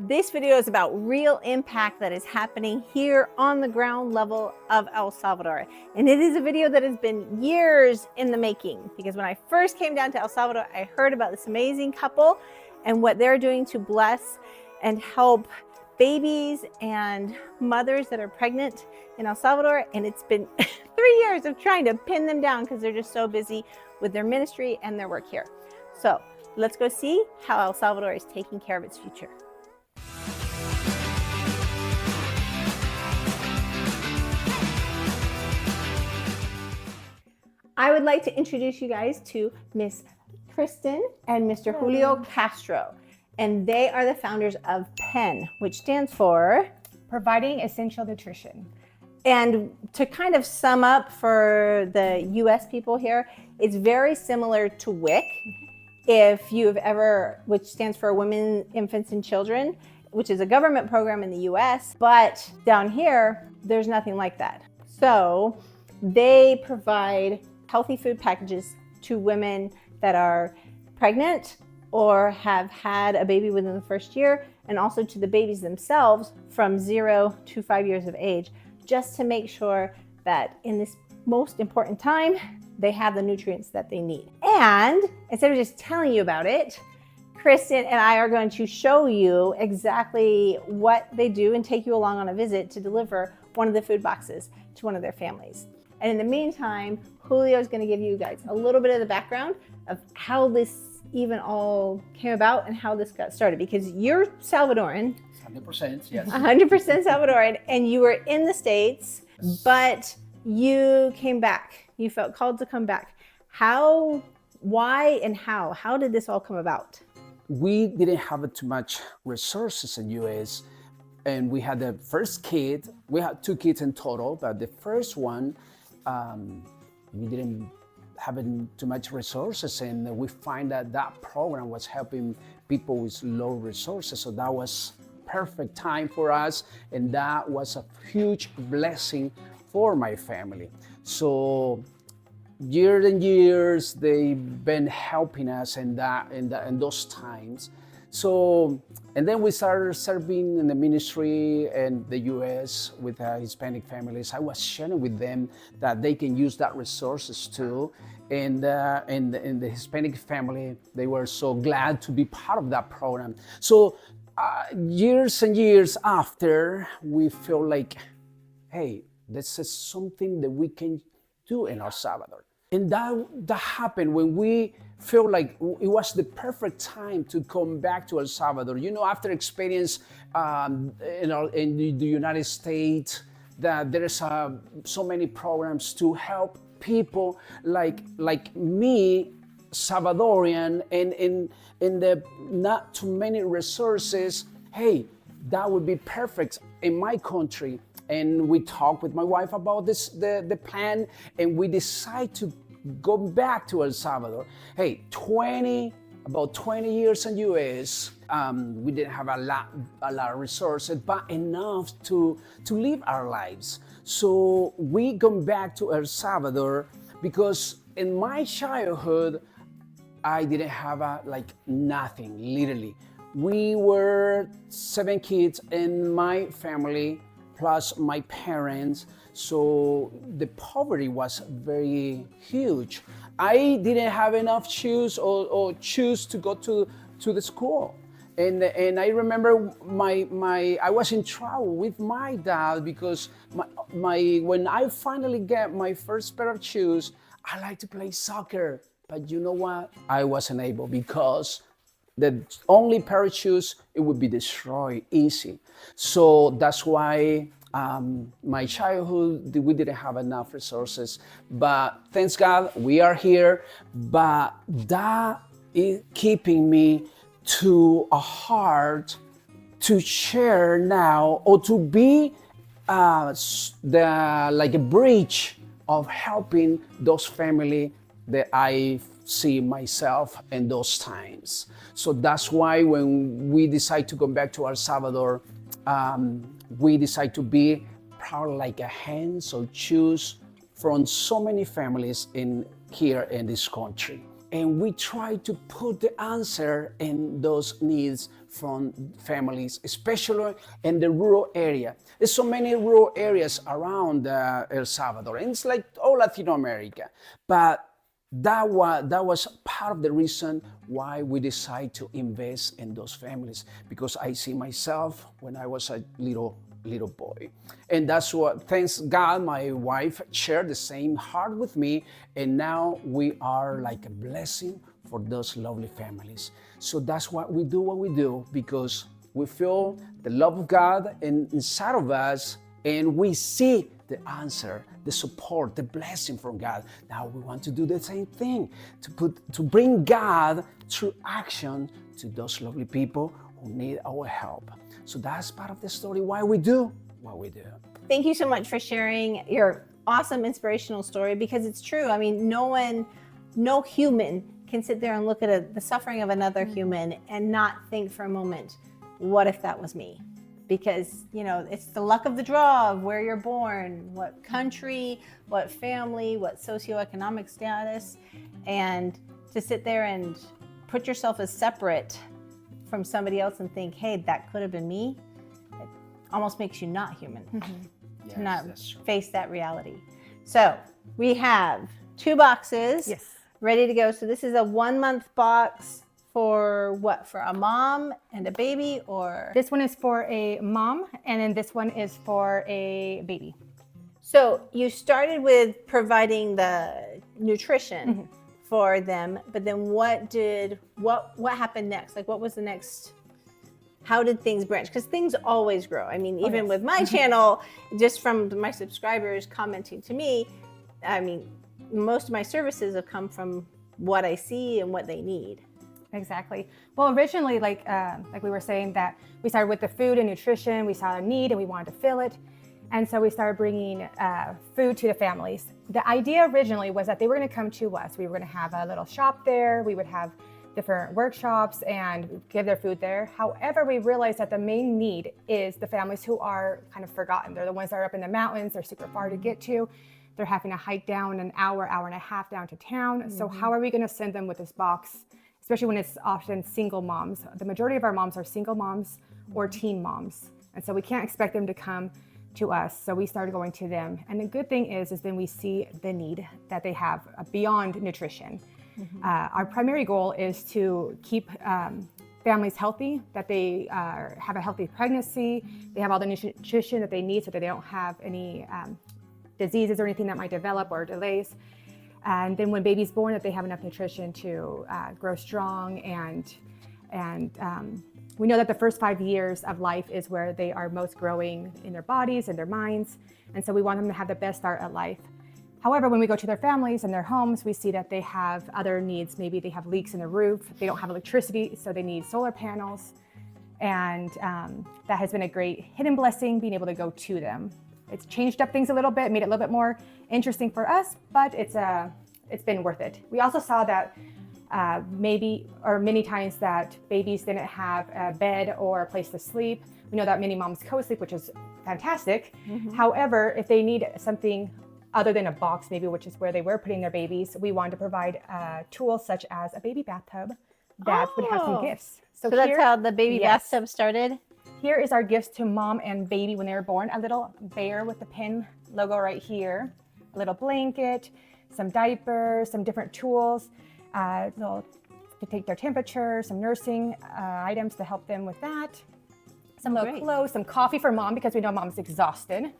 This video is about real impact that is happening here on the ground level of El Salvador. And it is a video that has been years in the making, because when I first came down to El Salvador, I heard about this amazing couple and what they're doing to bless and help babies and mothers that are pregnant in El Salvador. And it's been 3 years of trying to pin them down because they're just so busy with their ministry and their work here. So let's go see how El Salvador is taking care of its future. I would like to introduce you guys to Miss Kristen and Mr. Julio Castro. And they are the founders of PEN, which stands for Providing Essential Nutrition. And to kind of sum up for the US people here, it's very similar to WIC, if you've ever, which stands for Women, Infants, and Children, which is a government program in the US, but down here, there's nothing like that. So they provide healthy food packages to women that are pregnant or have had a baby within the first year, and also to the babies themselves from 0 to 5 years of age, just to make sure that in this most important time, they have the nutrients that they need. And instead of just telling you about it, Kristen and I are going to show you exactly what they do and take you along on a visit to deliver one of the food boxes to one of their families. And in the meantime, Julio is going to give you guys a little bit of the background of how this even all came about and how this got started, because you're Salvadoran. 100%, yes. 100% Salvadoran, and you were in the States, but you came back. You felt called to come back. How, why, and how? How did this all come about? We didn't have too much resources in US, and we had the first kid. We had 2 kids in total, but the first one, we didn't have too much resources, and we find that that program was helping people with low resources. So that was perfect time for us, and that was a huge blessing for my family. So years and years they've been helping us in those times. So, and then we started serving in the ministry in the US with Hispanic families. I was sharing with them that they can use that resources too. And in the Hispanic family, they were so glad to be part of that program. So years and years after, we feel like, hey, this is something that we can do in El Salvador. And that happened when we feel like it was the perfect time to come back to El Salvador. You know, after experience in the United States, that there is so many programs to help people like me, Salvadorian, and in the not too many resources. Hey, that would be perfect in my country. And we talked with my wife about this, the plan, and we decide to go back to El Salvador. Hey, about 20 years in US, we didn't have a lot of resources, but enough to live our lives. So we come back to El Salvador because in my childhood, I didn't have nothing, literally. We were 7 kids in my family, plus my parents, so the poverty was very huge. I didn't have enough shoes or shoes to go to the school. And I remember I was in trouble with my dad because when I finally get my first pair of shoes, I like to play soccer. But you know what? I wasn't able because the only pair of shoes, it would be destroyed easy. So that's why my childhood, we didn't have enough resources. But thanks God, we are here. But that is keeping me to a heart to share now, or to be like a bridge of helping those families that I see myself in those times. So that's why when we decide to come back to El Salvador, we decide to be probably like a hands or shoes from so many families here in this country. And we try to put the answer in those needs from families, especially in the rural area. There's so many rural areas around El Salvador, and it's like all Latin America. But that was part of the reason why we decided to invest in those families, because I see myself when I was a little boy. And that's what, thanks God, my wife shared the same heart with me, and now we are like a blessing for those lovely families. So that's what we do, because we feel the love of God inside of us, and we see the answer, the support, the blessing from God. Now we want to do the same thing, to bring God through action to those lovely people who need our help. So that's part of the story, why we do what we do. Thank you so much for sharing your awesome inspirational story, because it's true. I mean, no human can sit there and look at the suffering of another human and not think for a moment, what if that was me? Because, it's the luck of the draw of where you're born, what country, what family, what socioeconomic status, and to sit there and put yourself as separate from somebody else and think, hey, that could have been me, it almost makes you not human Yes, to not that's true. face that reality. So we have 2 boxes ready to go. So this is a 1-month box. For what? For a mom and a baby, or? This one is for a mom, and then this one is for a baby. So you started with providing the nutrition for them, but then what happened next? Like, what was the next? How did things branch? Because things always grow. I mean, even with my channel, just from my subscribers commenting to me, I mean, most of my services have come from what I see and what they need. Exactly. Well, originally, like we were saying, that we started with the food and nutrition. We saw a need and we wanted to fill it. And so we started bringing food to the families. The idea originally was that they were going to come to us. We were going to have a little shop there. We would have different workshops and give their food there. However, we realized that the main need is the families who are kind of forgotten. They're the ones that are up in the mountains. They're super far to get to. They're having to hike down an hour and a half down to town. So how are we going to send them with this box? Especially when it's often single moms. The majority of our moms are single moms or teen moms. And so we can't expect them to come to us. So we started going to them. And the good thing is then we see the need that they have beyond nutrition. Our primary goal is to keep families healthy, that they have a healthy pregnancy, they have all the nutrition that they need so that they don't have any diseases or anything that might develop or delays. And then when baby's born, that they have enough nutrition to grow strong. And we know that the first 5 years of life is where they are most growing in their bodies and their minds. And so we want them to have the best start at life. However, when we go to their families and their homes, we see that they have other needs. Maybe they have leaks in the roof. They don't have electricity, so they need solar panels. And that has been a great hidden blessing, being able to go to them. It's changed up things a little bit, made it a little bit more interesting for us, but it's been worth it. We also saw that many times that babies didn't have a bed or a place to sleep. We know that many moms co-sleep, which is fantastic. However, if they need something other than a box, maybe, which is where they were putting their babies, we wanted to provide tools such as a baby bathtub that would have some gifts. So that's how the baby bathtub started? Here is our gifts to mom and baby when they were born. A little bear with the pin logo right here, a little blanket, some diapers, some different tools, to take their temperature, some nursing items to help them with that, some little clothes, some coffee for mom because we know mom's exhausted.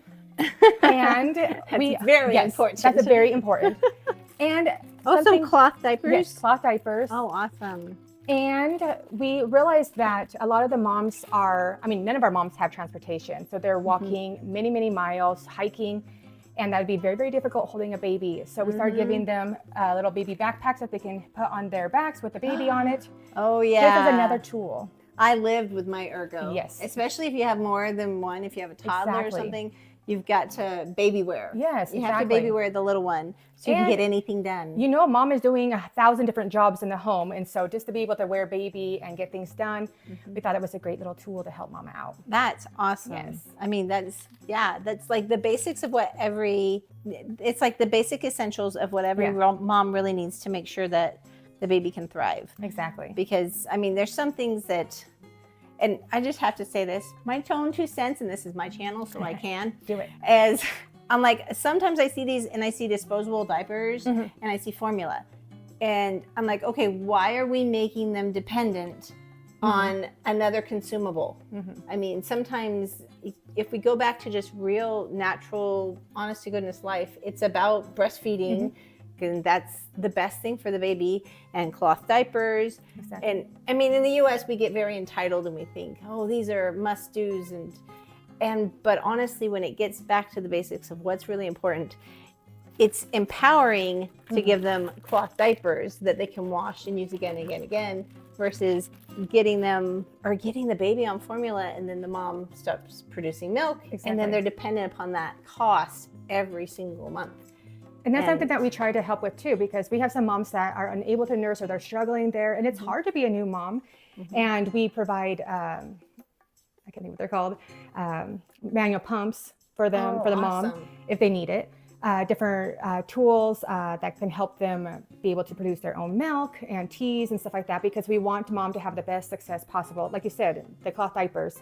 And that's very important. That's very important. And some cloth diapers? Yes, cloth diapers. Oh, awesome. And we realized that a lot of the moms none of our moms have transportation. So they're walking many, many miles, hiking, and that would be very, very difficult holding a baby. So we started giving them little baby backpacks that they can put on their backs with the baby on it. Oh, yeah. This is another tool. I lived with my ergo. Yes. Especially if you have more than one, if you have a toddler or something. You've got to baby wear. Yes, you have to baby wear the little one so you can get anything done. You know, mom is doing 1,000 different jobs in the home. And so just to be able to wear baby and get things done, we thought it was a great little tool to help mama out. That's awesome. Yes. I mean, that's like the basics of it's like the basic essentials of what every mom really needs to make sure that the baby can thrive. Exactly. Because, I mean, there's some things that and I just have to say this, my own 2 cents, and this is my channel, so I can. Do it. As I'm like, sometimes I see these and I see disposable diapers and I see formula. And I'm like, okay, why are we making them dependent on another consumable? I mean, sometimes if we go back to just real, natural, honest to goodness life, it's about breastfeeding. And that's the best thing for the baby, and cloth diapers. Exactly. And I mean, in the US, we get very entitled and we think, oh, these are must do's. But honestly, when it gets back to the basics of what's really important, it's empowering to give them cloth diapers that they can wash and use again and again and again, versus getting the baby on formula and then the mom stops producing milk. And then they're dependent upon that cost every single month. And that's something that we try to help with too, because we have some moms that are unable to nurse or they're struggling there, and it's hard to be a new mom. And we provide, I can't think what they're called, manual pumps for them, for the mom, if they need it. Different tools that can help them be able to produce their own milk and teas and stuff like that, because we want mom to have the best success possible. Like you said, the cloth diapers,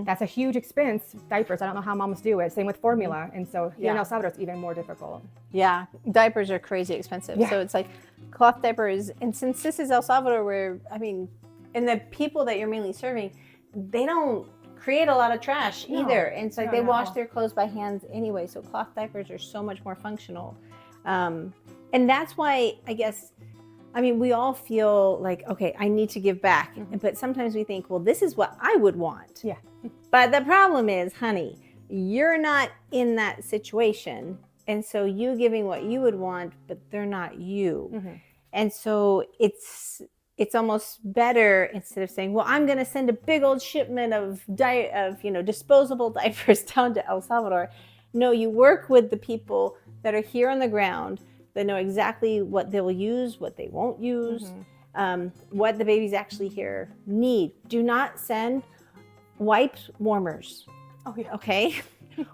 that's a huge expense. Diapers, I don't know how moms do it. Same with formula. And so here in El Salvador, it's even more difficult. Yeah, diapers are crazy expensive. So it's like cloth diapers. And since this is El Salvador, where, I mean, and the people that you're mainly serving, they don't create a lot of trash either. And it's like they wash their clothes by hands anyway. So cloth diapers are so much more functional. And that's why, I guess, I mean, we all feel like, okay, I need to give back. But sometimes we think, well, this is what I would want. Yeah. But the problem is, honey, you're not in that situation. And so you giving what you would want, but they're not you. And so it's almost better, instead of saying, well, I'm going to send a big old shipment of disposable diapers down to El Salvador. No, you work with the people that are here on the ground that know exactly what they will use, what they won't use, what the babies actually here need. Do not send wipe warmers. Oh, yeah. Okay?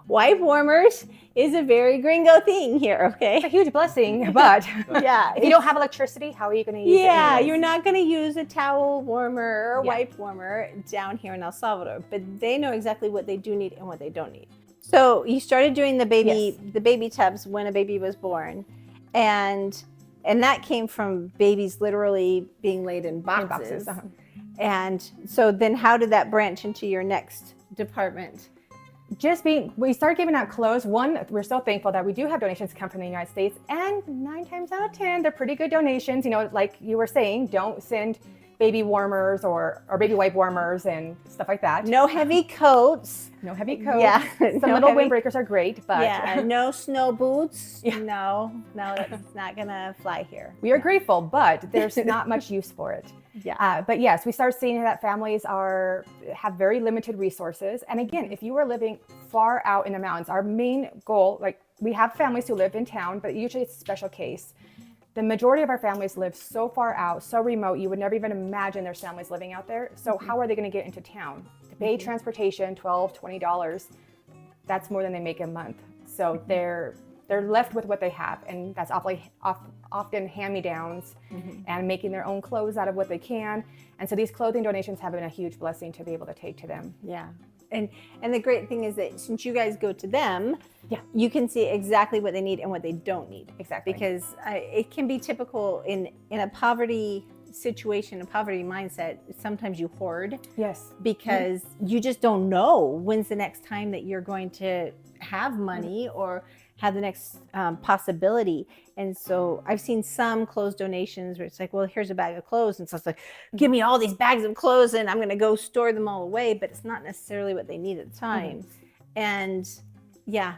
Wipe warmers is a very gringo thing here, okay? It's a huge blessing, but if you don't have electricity, how are you going to use it? Yeah, you're not going to use a towel warmer or wipe warmer down here in El Salvador, but they know exactly what they do need and what they don't need. So you started doing the baby tubs when a baby was born, and that came from babies literally being laid in boxes. And so then how did that branch into your next department? We started giving out clothes. One, we're so thankful that we do have donations come from the United States, and 9 times out of 10, they're pretty good donations. You know, like you were saying, don't send baby warmers or baby wipe warmers and stuff like that. No heavy coats. No heavy coats. Yeah. Some little windbreakers are great, but no snow boots. No, that's not gonna fly here. We are grateful, but there's not much use for it. But yes, we start seeing that families have very limited resources. And again, if you are living far out in the mountains, our main goal, like we have families who live in town, but usually it's a special case. The majority of our families live so far out, so remote, you would never even imagine there's families living out there. So how are they going to get into town? To pay transportation, $12, $20, that's more than they make a month. So they're left with what they have, and that's often hand-me-downs and making their own clothes out of what they can. And so these clothing donations have been a huge blessing to be able to take to them. Yeah. And the great thing is that since you guys go to them, you can see exactly what they need and what they don't need. Exactly. Because it can be typical in a poverty situation, a poverty mindset. Sometimes you hoard. Yes. Because you just don't know when's the next time that you're going to have money or have the next possibility. And so I've seen some clothes donations where it's like, well, here's a bag of clothes. And so it's like, give me all these bags of clothes and I'm going to go store them all away. But it's not necessarily what they need at the time. And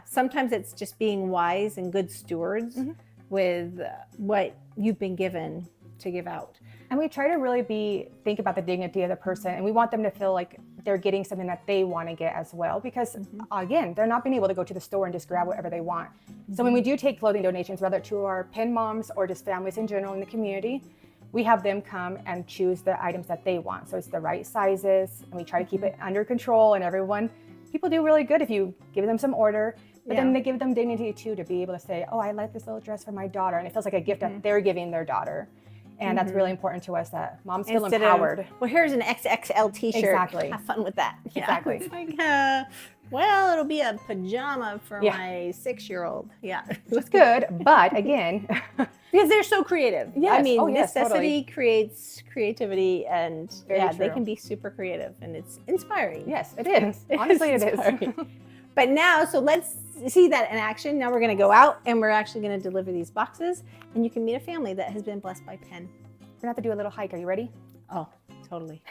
sometimes it's just being wise and good stewards with what you've been given to give out. And we try to really think about the dignity of the person, and we want them to feel like they're getting something that they want to get as well, because again, they're not being able to go to the store and just grab whatever they want. So when we do take clothing donations, whether to our pen moms or just families in general in the community, we have them come and choose the items that they want. So it's the right sizes, and we try to keep it under control, and people do really good if you give them some order. But then they give them dignity too, to be able to say, oh, I like this little dress for my daughter. And it feels like a gift that they're giving their daughter. And that's really important to us, that moms feel Instead empowered. well, here's an XXL t-shirt. Exactly. Have fun with that. Yeah. Exactly. It's like, well, it'll be a pajama for Yeah. my 6-year-old. Yeah. It's good, but again, Because they're so creative. Yes. I mean, Oh, yes, necessity totally. creates creativity, and Very they true. can be super creative, and it's inspiring. yes, it is. Honestly, it is. inspiring. But now, so let's see that in action. Now we're going to go out and we're actually going to deliver these boxes, and you can meet a family that has been blessed by pen. We're gonna have to do a little hike. Are you ready? Oh, totally.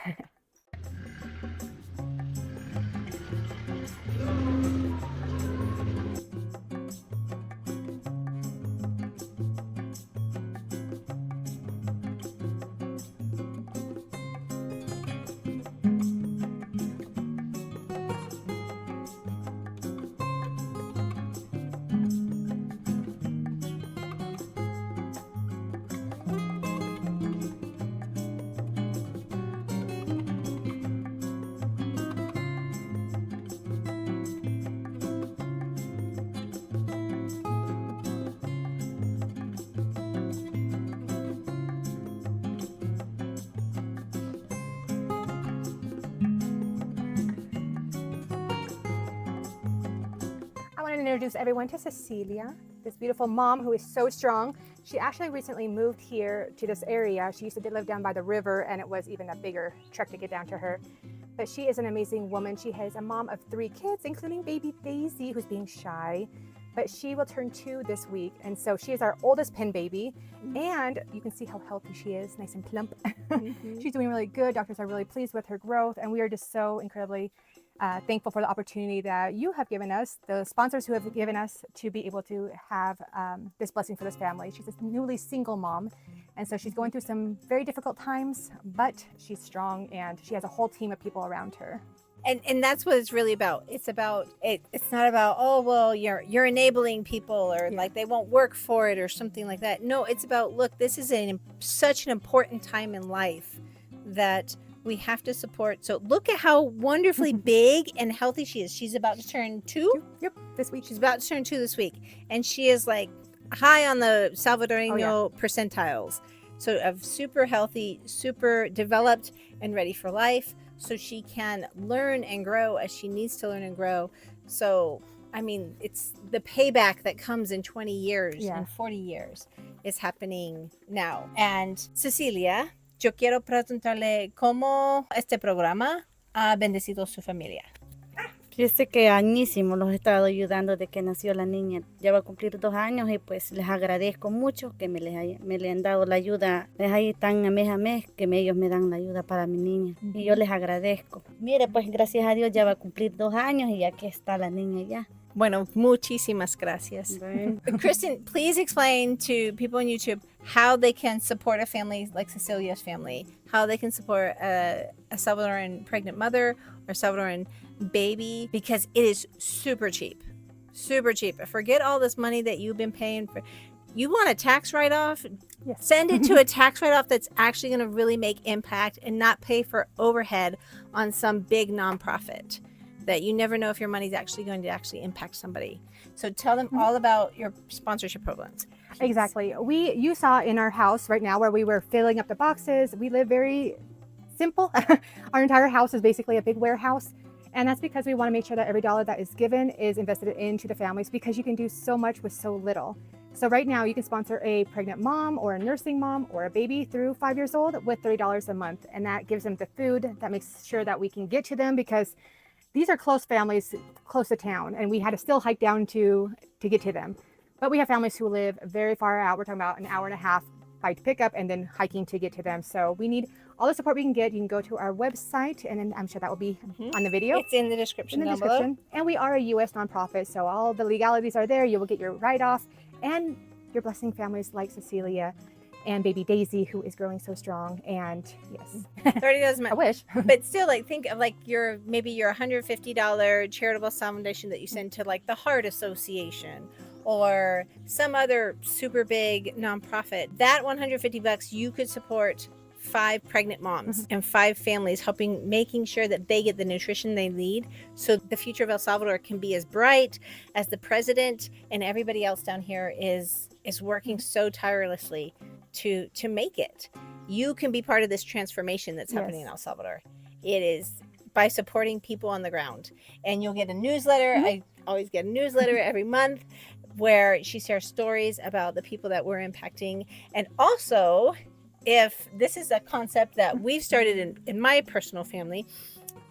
I want to introduce everyone to Cecilia, this beautiful mom who is so strong. She actually recently moved here to this area. She used to live down by the river, and it was even a bigger trek to get down to her. But she is an amazing woman. She is a mom of 3 kids, including baby Daisy, who's being shy. But she will turn 2 this week, and so she is our oldest pen baby. And you can see how healthy she is, nice and plump. She's doing really good. Doctors are really pleased with her growth, and we are just so incredibly thankful for the opportunity that you have given us, the sponsors who have given us, to be able to have this blessing for this family. She's a newly single mom, and so she's going through some very difficult times, but she's strong, and she has a whole team of people around her. And that's what it's really about. It's about it. It's not about, oh, well, you're enabling people, or like they won't work for it or something like that. No, it's about, look, this is such an important time in life that we have to support. So look at how wonderfully big and healthy she is. She's about to turn 2. Yep, this week. She's about to turn 2 this week, and she is like high on the Salvadoran percentiles. So of super healthy, super developed, and ready for life. So she can learn and grow as she needs to learn and grow. So, I mean, it's the payback that comes in 20 years and 40 years is happening now. And Cecilia, yo quiero preguntarle cómo este programa ha bendecido su familia. Fíjese que añísimo los he estado ayudando desde que nació la niña. Ya va a cumplir 2 años y pues les agradezco mucho que me le han dado la ayuda. Es ahí tan mes a mes que ellos me dan la ayuda para mi niña. Y yo les agradezco. Mire, pues gracias a Dios ya va a cumplir 2 años y aquí está la niña ya. Bueno, muchísimas gracias. Bueno. Kristen, please explain to people on YouTube how they can support a family like Cecilia's family, how they can support a Salvadoran pregnant mother or Salvadoran baby, because it is super cheap. Super cheap. Forget all this money that you've been paying for. You want a tax write-off? Yes. Send it to a tax write-off that's actually going to really make impact and not pay for overhead on some big nonprofit that you never know if your money's actually going to actually impact somebody. So tell them all about your sponsorship programs. Exactly. You saw in our house right now where we were filling up the boxes. We live very simple. Our entire house is basically a big warehouse. And that's because we want to make sure that every dollar that is given is invested into the families, because you can do so much with so little. So right now you can sponsor a pregnant mom or a nursing mom or a baby through 5 years old with $30 a month. And that gives them the food, that makes sure that we can get to them, because these are close families, close to town, and we had to still hike down to get to them. But we have families who live very far out. We're talking about an hour and a half by pickup and then hiking to get to them. So we need all the support we can get. You can go to our website, and then I'm sure that will be on the video. It's in the description down below. And we are a U.S. nonprofit, so all the legalities are there. You will get your write-off, and you're blessing families like Cecilia and baby Daisy, who is growing so strong. And yes, $30 a month. I wish. But still, like, think of like your $150 charitable foundation that you send to like the Heart Association or some other super big nonprofit. That $150 you could support 5 pregnant moms and 5 families, making sure that they get the nutrition they need so the future of El Salvador can be as bright as the president and everybody else down here is working so tirelessly to make it. You can be part of this transformation that's happening in El Salvador. It is by supporting people on the ground. And you'll get a newsletter. I always get a newsletter every month where she shares stories about the people that we're impacting. And also, if this is a concept that we've started in my personal family,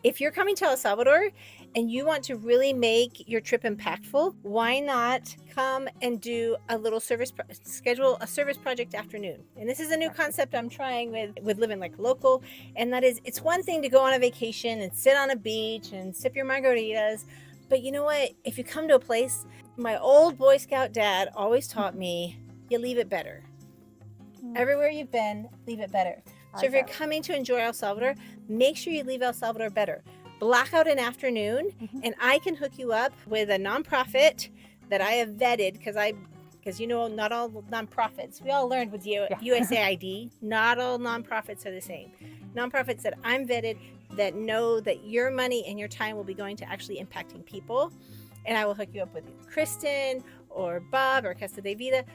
if you're coming to El Salvador and you want to really make your trip impactful, why not come and do a little schedule a service project afternoon? And this is a new concept I'm trying with Living Like a Local. And that is, it's one thing to go on a vacation and sit on a beach and sip your margaritas. But you know what? If you come to a place, my old Boy Scout dad always taught me, you leave it better. Everywhere you've been, leave it better. So if you're coming to enjoy El Salvador, make sure you leave El Salvador better. Block out an afternoon, and I can hook you up with a nonprofit that I have vetted because you know, not all nonprofits, we all learned with USAID, not all nonprofits are the same. Nonprofits that I'm vetted that know that your money and your time will be going to actually impacting people. And I will hook you up with Kristen or Bob or Casa de Vida,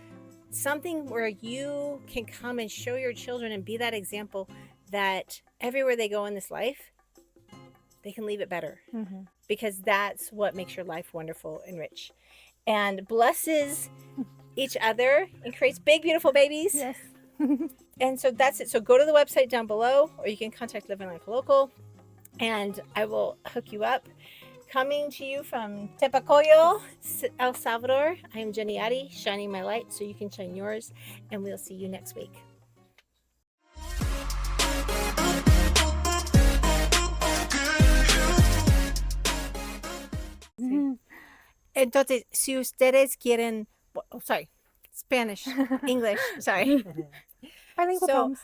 something where you can come and show your children and be that example that everywhere they go in this life, they can leave it better, because that's what makes your life wonderful and rich and blesses each other and creates big, beautiful babies. Yes. And so that's it. So go to the website down below, or you can contact Living Like a Local, and I will hook you up. Coming to you from Tepacoyo, El Salvador, I am Jenny Addy, shining my light so you can shine yours, and we'll see you next week. Entonces, si ustedes quieren, Spanish, English, sorry. Bilingual So poems.